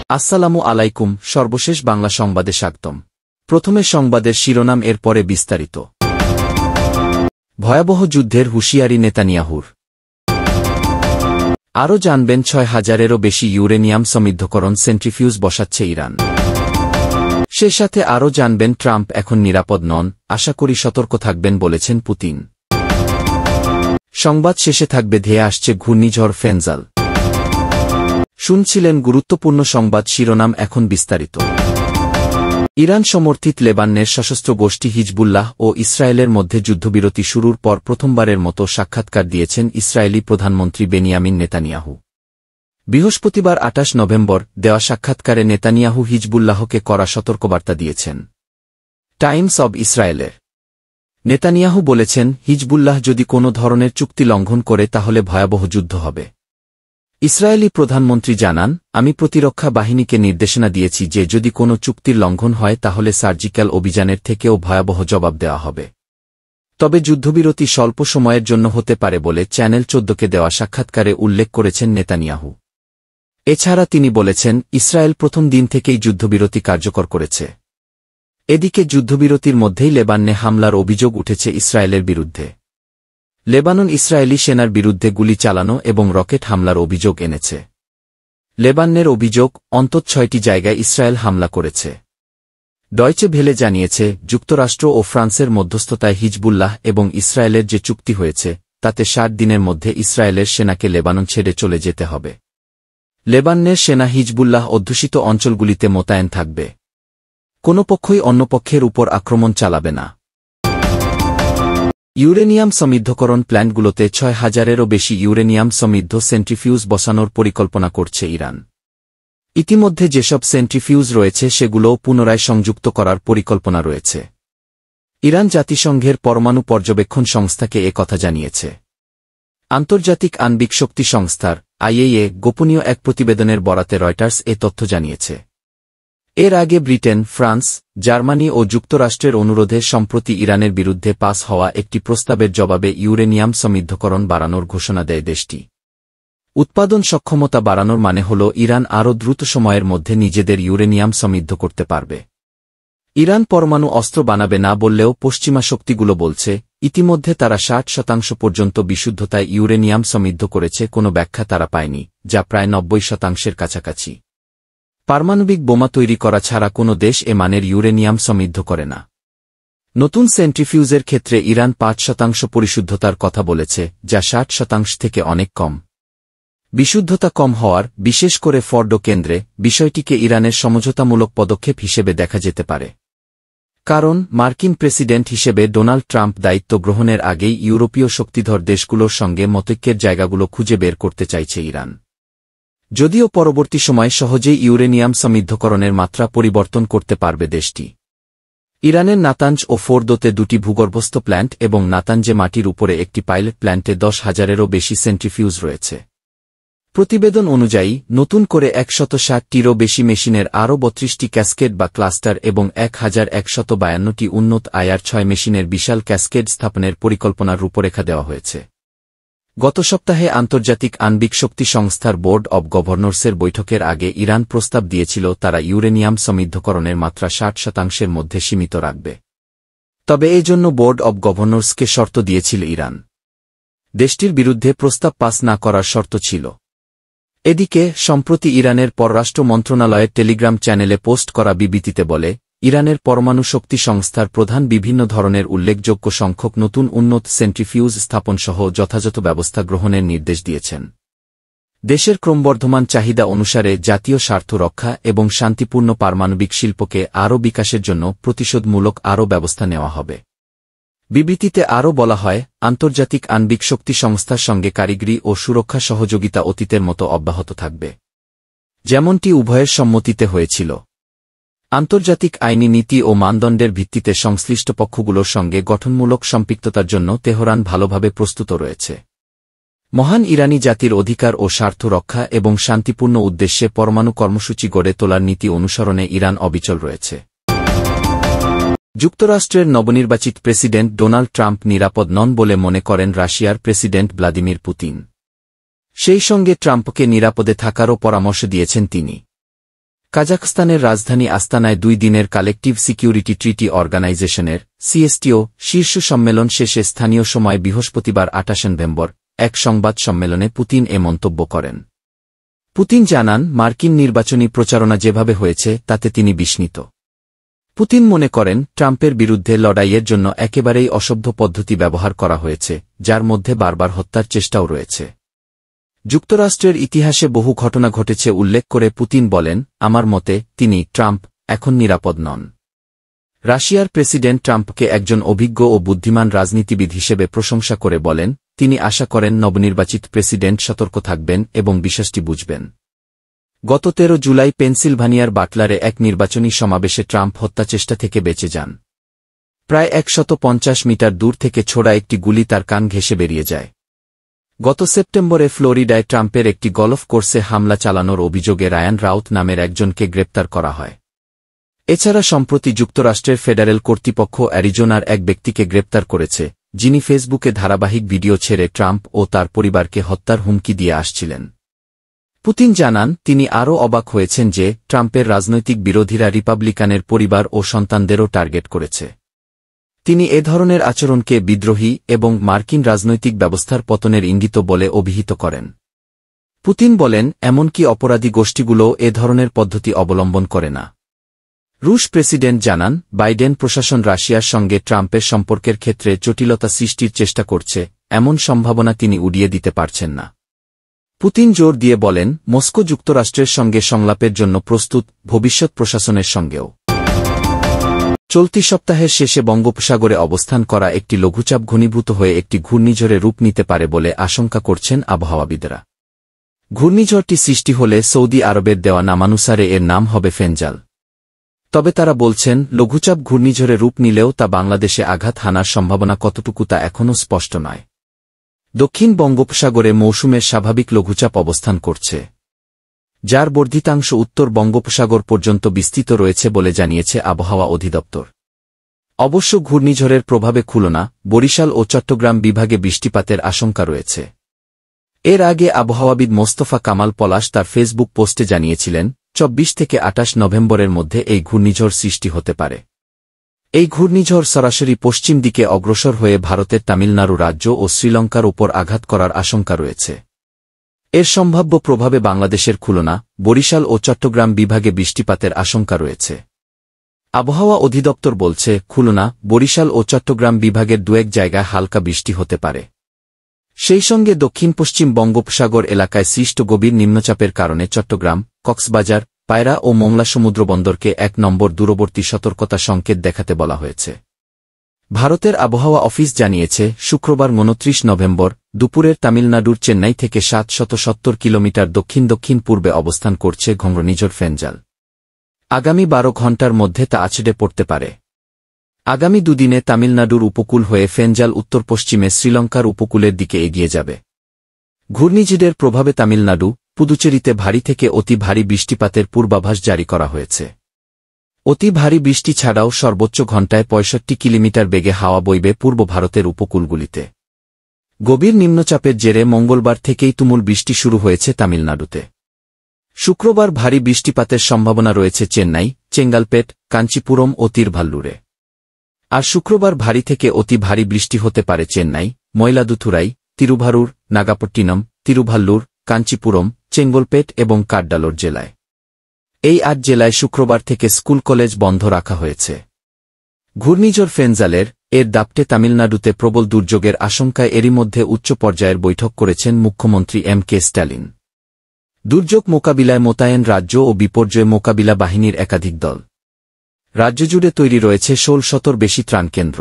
আসসালামু আলাইকুম, সর্বশেষ বাংলা সংবাদে স্বাগতম। প্রথমে সংবাদের শিরোনাম, এর পরে বিস্তারিত। ভয়াবহ যুদ্ধের হুঁশিয়ারি নেতানিয়াহুর। আরও জানবেন ৬,০০০-এরও বেশি ইউরেনিয়াম সমৃদ্ধকরণ সেন্ট্রিফিউজ বসাচ্ছে ইরান। সে সাথে আরও জানবেন ট্রাম্প এখন নিরাপদ নন, আশা করি সতর্ক থাকবেন বলেছেন পুতিন। সংবাদ শেষে থাকবে ধেয়ে আসছে ঘূর্ণিঝড় ফেনজাল। শুনছিলেন গুরুত্বপূর্ণ সংবাদ শিরোনাম, এখন বিস্তারিত। ইরান সমর্থিত লেবাননের সশস্ত্র গোষ্ঠী হিজবুল্লাহ ও ইসরায়েলের মধ্যে যুদ্ধবিরতি শুরুর পর প্রথমবারের মতো সাক্ষাৎকার দিয়েছেন ইসরায়েলি প্রধানমন্ত্রী বেনিয়ামিন নেতানিয়াহু। বৃহস্পতিবার ২৮ নভেম্বর দেওয়া সাক্ষাৎকারে নেতানিয়াহু হিজবুল্লাহকে কড়া সতর্কবার্তা দিয়েছেন। টাইমস অব ইসরায়েলের নেতানিয়াহু বলেছেন, হিজবুল্লাহ যদি কোনো ধরনের চুক্তি লঙ্ঘন করে তাহলে ভয়াবহ যুদ্ধ হবে। ইসরায়েলি প্রধানমন্ত্রী জানান, আমি প্রতিরক্ষা বাহিনীকে নির্দেশনা দিয়েছি যে যদি কোনো চুক্তির লঙ্ঘন হয় তাহলে সার্জিক্যাল অভিযানের থেকেও ভয়াবহ জবাব দেওয়া হবে। তবে যুদ্ধবিরতি স্বল্প সময়ের জন্য হতে পারে বলে চ্যানেল ১৪কে দেওয়া সাক্ষাৎকারে উল্লেখ করেছেন নেতানিয়াহু। এছাড়া তিনি বলেছেন, ইসরায়েল প্রথম দিন থেকেই যুদ্ধবিরতি কার্যকর করেছে। এদিকে যুদ্ধবিরতির মধ্যেই লেবাননে হামলার অভিযোগ উঠেছে ইসরায়েলের বিরুদ্ধে। লেবানন ইসরায়েলি সেনার বিরুদ্ধে গুলি চালানো এবং রকেট হামলার অভিযোগ এনেছে। লেবাননের অভিযোগ, অন্তত ৬টি জায়গায় ইসরায়েল হামলা করেছে। ডয়চে ভেলে জানিয়েছে, যুক্তরাষ্ট্র ও ফ্রান্সের মধ্যস্থতায় হিজবুল্লাহ এবং ইসরায়েলের যে চুক্তি হয়েছে তাতে ৬০ দিনের মধ্যে ইসরায়েলের সেনাকে লেবানন ছেড়ে চলে যেতে হবে। লেবাননের সেনা হিজবুল্লাহ অধ্যুষিত অঞ্চলগুলিতে মোতায়েন থাকবে। কোনো পক্ষই অন্য পক্ষের উপর আক্রমণ চালাবে না। ইউরেনিয়াম সমৃদ্ধকরণ প্ল্যান্টগুলোতে ৬,০০০-এরও বেশি ইউরেনিয়াম সমৃদ্ধ সেন্ট্রিফিউজ বসানোর পরিকল্পনা করছে ইরান। ইতিমধ্যে যেসব সেন্ট্রিফিউজ রয়েছে সেগুলোও পুনরায় সংযুক্ত করার পরিকল্পনা রয়েছে। ইরান জাতিসংঘের পরমাণু পর্যবেক্ষণ সংস্থাকে কথা জানিয়েছে। আন্তর্জাতিক আণবিক শক্তি সংস্থার IAEA গোপনীয় এক প্রতিবেদনের বরাতে রয়টার্স এ তথ্য জানিয়েছে। এর আগে ব্রিটেন, ফ্রান্স, জার্মানি ও যুক্তরাষ্ট্রের অনুরোধে সম্প্রতি ইরানের বিরুদ্ধে পাস হওয়া একটি প্রস্তাবের জবাবে ইউরেনিয়াম সমৃদ্ধকরণ বাড়ানোর ঘোষণা দেয় দেশটি। উৎপাদন সক্ষমতা বাড়ানোর মানে হল ইরান আরও দ্রুত সময়ের মধ্যে নিজেদের ইউরেনিয়াম সমৃদ্ধ করতে পারবে। ইরান পরমাণু অস্ত্র বানাবে না বললেও পশ্চিমা শক্তিগুলো বলছে, ইতিমধ্যে তারা ৬০% পর্যন্ত বিশুদ্ধতায় ইউরেনিয়াম সমৃদ্ধ করেছে। কোনো ব্যাখ্যা তারা পায়নি, যা প্রায় ৯০%-এর কাছাকাছি। পারমাণবিক বোমা তৈরি করা ছাড়া কোনো দেশ এ মানের ইউরেনিয়াম সমৃদ্ধ করে না। নতুন সেন্ট্রিফিউজের ক্ষেত্রে ইরান ৫% পরিশুদ্ধতার কথা বলেছে, যা ৬০% থেকে অনেক কম। বিশুদ্ধতা কম হওয়ার, বিশেষ করে ফর্ডো কেন্দ্রে, বিষয়টিকে ইরানের সমঝোতামূলক পদক্ষেপ হিসেবে দেখা যেতে পারে। কারণ মার্কিন প্রেসিডেন্ট হিসেবে ডোনাল্ড ট্রাম্প দায়িত্ব গ্রহণের আগেই ইউরোপীয় শক্তিধর দেশগুলোর সঙ্গে মতৈক্যের জায়গাগুলো খুঁজে বের করতে চাইছে ইরান। যদিও পরবর্তী সময় সহজেই ইউরেনিয়াম সমৃদ্ধকরণের মাত্রা পরিবর্তন করতে পারবে দেশটি। ইরানের নাতাঞ্জ ও ফোর্দোতে ২টি ভূগর্ভস্থ প্ল্যান্ট এবং নাতাঞ্জে মাটির উপরে একটি পাইলট প্ল্যান্টে ১০,০০০-এরও বেশি সেন্ট্রিফিউজ রয়েছে। প্রতিবেদন অনুযায়ী নতুন করে ১৬০-টিরও বেশি মেশিনের আরও ৩২টি ক্যাসকেড বা ক্লাস্টার এবং ১,১৫২টি উন্নত IR-৬ মেশিনের বিশাল ক্যাসকেড স্থাপনের পরিকল্পনার রূপরেখা দেওয়া হয়েছে। গত সপ্তাহে আন্তর্জাতিক আণবিক শক্তি সংস্থার বোর্ড অব গভর্নর্সের বৈঠকের আগে ইরান প্রস্তাব দিয়েছিল তারা ইউরেনিয়াম সমৃদ্ধকরণের মাত্রা ৬০%-এর মধ্যে সীমিত রাখবে। তবে এজন্য বোর্ড অব গভর্নর্সকে শর্ত দিয়েছিল ইরান। দেশটির বিরুদ্ধে প্রস্তাব পাস না করার শর্ত ছিল। এদিকে সম্প্রতি ইরানের পররাষ্ট্র মন্ত্রণালয়ের টেলিগ্রাম চ্যানেলে পোস্ট করা বিবৃতিতে বলে, ইরানের পরমাণু শক্তি সংস্থার প্রধান বিভিন্ন ধরনের উল্লেখযোগ্য সংখ্যক নতুন উন্নত সেন্ট্রিফিউজ স্থাপনসহ যথাযথ ব্যবস্থা গ্রহণের নির্দেশ দিয়েছেন। দেশের ক্রমবর্ধমান চাহিদা অনুসারে জাতীয় স্বার্থ রক্ষা এবং শান্তিপূর্ণ পারমাণবিক শিল্পকে আরও বিকাশের জন্য প্রতিশোধমূলক আরও ব্যবস্থা নেওয়া হবে। বিবৃতিতে আরও বলা হয়, আন্তর্জাতিক আণবিক শক্তি সংস্থার সঙ্গে কারিগরি ও সুরক্ষা সহযোগিতা অতীতের মতো অব্যাহত থাকবে, যেমনটি উভয়ের সম্মতিতে হয়েছিল। আন্তর্জাতিক আইনি নীতি ও মানদণ্ডের ভিত্তিতে সংশ্লিষ্ট পক্ষগুলোর সঙ্গে গঠনমূলক সম্পৃক্ততার জন্য তেহরান ভালোভাবে প্রস্তুত রয়েছে। মহান ইরানি জাতির অধিকার ও স্বার্থ রক্ষা এবং শান্তিপূর্ণ উদ্দেশ্যে পরমাণু কর্মসূচি গড়ে তোলার নীতি অনুসরণে ইরান অবিচল রয়েছে। যুক্তরাষ্ট্রের নবনির্বাচিত প্রেসিডেন্ট ডোনাল্ড ট্রাম্প নিরাপদ নন বলে মনে করেন রাশিয়ার প্রেসিডেন্ট ভ্লাদিমির পুতিন। সেই সঙ্গে ট্রাম্পকে নিরাপদে থাকারও পরামর্শ দিয়েছেন তিনি। কাজাখস্তানের রাজধানী আস্তানায় 2 দিনের কালেকটিভ সিকিউরিটি ট্রিটি অর্গানাইজেশনের সিএসটিও শীর্ষ সম্মেলন শেষে স্থানীয় সময় বৃহস্পতিবার 28 নভেম্বর এক সংবাদ সম্মেলনে পুতিন এ মন্তব্য করেন। পুতিন জানান, মার্কিন নির্বাচনী প্রচারণা যেভাবে হয়েছে তাতে তিনি বিস্মিত। পুতিন মনে করেন, ট্রাম্পের বিরুদ্ধে লড়াইয়ের জন্য একেবারেই অসভ্য পদ্ধতি ব্যবহার করা হয়েছে, যার মধ্যে বারবার হত্যার চেষ্টাও রয়েছে। যুক্তরাষ্ট্রের ইতিহাসে বহু ঘটনা ঘটেছে উল্লেখ করে পুতিন বলেন, আমার মতে ট্রাম্প এখন নিরাপদ নন। রাশিয়ার প্রেসিডেন্ট ট্রাম্পকে একজন অভিজ্ঞ ও বুদ্ধিমান রাজনীতিবিদ হিসেবে প্রশংসা করে বলেন, তিনি আশা করেন নবনির্বাচিত প্রেসিডেন্ট সতর্ক থাকবেন এবং বিষয়টি বুঝবেন। গত 13 জুলাই পেনসিলভানিয়ার বাটলারে এক নির্বাচনী সমাবেশে ট্রাম্প হত্যাচেষ্টা থেকে বেঁচে যান। প্রায় 150 মিটার দূর থেকে ছোড়া একটি গুলি তার কান ঘেঁষে বেরিয়ে যায়। গত সেপ্টেম্বরে ফ্লোরিডায় ট্রাম্পের একটি গলফ কোর্সে হামলা চালানোর অভিযোগে রায়ান রাউথ নামের একজনকে গ্রেপ্তার করা হয়। এছাড়া সম্প্রতি যুক্তরাষ্ট্রের ফেডারেল কর্তৃপক্ষ অ্যারিজোনার এক ব্যক্তিকে গ্রেপ্তার করেছে, যিনি ফেসবুকে ধারাবাহিক ভিডিও ছেড়ে ট্রাম্প ও তার পরিবারকে হত্যার হুমকি দিয়ে আসছিলেন। পুতিন জানান, তিনি আরও অবাক হয়েছেন যে ট্রাম্পের রাজনৈতিক বিরোধীরা রিপাবলিকানের পরিবার ও সন্তানদেরও টার্গেট করেছে। তিনি এ ধরনের আচরণকে বিদ্রোহী এবং মার্কিন রাজনৈতিক ব্যবস্থার পতনের ইঙ্গিত বলে অভিহিত করেন। পুতিন বলেন, এমনকি অপরাধী গোষ্ঠীগুলোও এ ধরনের পদ্ধতি অবলম্বন করে না। রুশ প্রেসিডেন্ট জানান, বাইডেন প্রশাসন রাশিয়ার সঙ্গে ট্রাম্পের সম্পর্কের ক্ষেত্রে জটিলতা সৃষ্টির চেষ্টা করছে, এমন সম্ভাবনা তিনি উড়িয়ে দিতে পারছেন না। পুতিন জোর দিয়ে বলেন, মস্কো যুক্তরাষ্ট্রের সঙ্গে সংলাপের জন্য প্রস্তুত, ভবিষ্যৎ প্রশাসনের সঙ্গেও। চলতি সপ্তাহের শেষে বঙ্গোপসাগরে অবস্থান করা একটি লঘুচাপ ঘনীভূত হয়ে একটি ঘূর্ণিঝড়ে রূপ নিতে পারে বলে আশঙ্কা করছেন আবহাওয়াবিদরা। ঘূর্ণিঝড়টি সৃষ্টি হলে সৌদি আরবের দেওয়া নামানুসারে এর নাম হবে ফেঞ্জাল। তবে তারা বলছেন, লঘুচাপ ঘূর্ণিঝড়ে রূপ নিলেও তা বাংলাদেশে আঘাত হানার সম্ভাবনা কতটুকু তা এখনও স্পষ্ট নয়। দক্ষিণ বঙ্গোপসাগরে মৌসুমের স্বাভাবিক লঘুচাপ অবস্থান করছে, যার বর্ধিতাংশ উত্তর বঙ্গোপসাগর পর্যন্ত বিস্তৃত রয়েছে বলে জানিয়েছে আবহাওয়া অধিদপ্তর। অবশ্য ঘূর্ণিঝড়ের প্রভাবে খুলনা, বরিশাল ও চট্টগ্রাম বিভাগে বৃষ্টিপাতের আশঙ্কা রয়েছে। এর আগে আবহাওয়াবিদ মোস্তফা কামাল পলাশ তার ফেসবুক পোস্টে জানিয়েছিলেন, 24 থেকে 28 নভেম্বরের মধ্যে এই ঘূর্ণিঝড় সৃষ্টি হতে পারে। এই ঘূর্ণিঝড় সরাসরি পশ্চিম দিকে অগ্রসর হয়ে ভারতের তামিলনাড়ু রাজ্য ও শ্রীলঙ্কার উপর আঘাত করার আশঙ্কা রয়েছে। এর সম্ভাব্য প্রভাবে বাংলাদেশের খুলনা, বরিশাল ও চট্টগ্রাম বিভাগে বৃষ্টিপাতের আশঙ্কা রয়েছে। আবহাওয়া অধিদপ্তর বলছে, খুলনা, বরিশাল ও চট্টগ্রাম বিভাগের 2-1 জায়গায় হালকা বৃষ্টি হতে পারে। সেই সঙ্গে দক্ষিণ পশ্চিম বঙ্গোপসাগর এলাকায় সৃষ্ট গভীর নিম্নচাপের কারণে চট্টগ্রাম, কক্সবাজার, পায়রা ও মোংলা সমুদ্রবন্দরকে 1 নম্বর দূরবর্তী সতর্কতা সংকেত দেখাতে বলা হয়েছে। ভারতের আবহাওয়া অফিস জানিয়েছে, শুক্রবার 29 নভেম্বর দুপুরের তামিলনাড়ুর চেন্নাই থেকে 770 কিলোমিটার দক্ষিণ পূর্বে অবস্থান করছে ঘূর্ণিঝড় ফেঞ্জাল। আগামী 12 ঘণ্টার মধ্যে তা আছড়ে পড়তে পারে। আগামী দুদিনে তামিলনাড়ুর উপকূল হয়ে ফেঞ্জাল উত্তর পশ্চিমে শ্রীলঙ্কার উপকূলের দিকে এগিয়ে যাবে। ঘূর্ণিঝড়ের প্রভাবে তামিলনাড়ু, পুদুচেরিতে ভারী থেকে অতি ভারী বৃষ্টিপাতের পূর্বাভাস জারি করা হয়েছে। অতি ভারী বৃষ্টি ছাড়াও সর্বোচ্চ ঘণ্টায় 65 কিলোমিটার বেগে হাওয়া বইবে পূর্ব ভারতের উপকূলগুলিতে। গভীর নিম্নচাপের জেরে মঙ্গলবার থেকেই তুমুল বৃষ্টি শুরু হয়েছে তামিলনাড়ুতে। শুক্রবার ভারী বৃষ্টিপাতের সম্ভাবনা রয়েছে চেন্নাই, চেঙ্গালপেট, কাঞ্চিপুরম ও তিরুভাল্লুরে। আর শুক্রবার ভারী থেকে অতি ভারী বৃষ্টি হতে পারে চেন্নাই, ময়লাদুথুরাই, তিরুভারুর, নাগাপট্টিনম, তিরুভাল্লুর, কাঞ্চিপুরম, চেঙ্গলপেট এবং কাড্ডালোর জেলায়। এই 8 জেলায় শুক্রবার থেকে স্কুল কলেজ বন্ধ রাখা হয়েছে। ঘূর্ণিঝড় ফেঞ্জালের এর দাপটে তামিলনাড়ুতে প্রবল দুর্যোগের আশঙ্কায় এরই মধ্যে উচ্চ পর্যায়ের বৈঠক করেছেন মুখ্যমন্ত্রী M.K. স্ট্যালিন। দুর্যোগ মোকাবিলায় মোতায়েন রাজ্য ও বিপর্যয় মোকাবিলা বাহিনীর একাধিক দল। রাজ্য জুড়ে তৈরি রয়েছে 16শ'র বেশি ত্রাণ কেন্দ্র।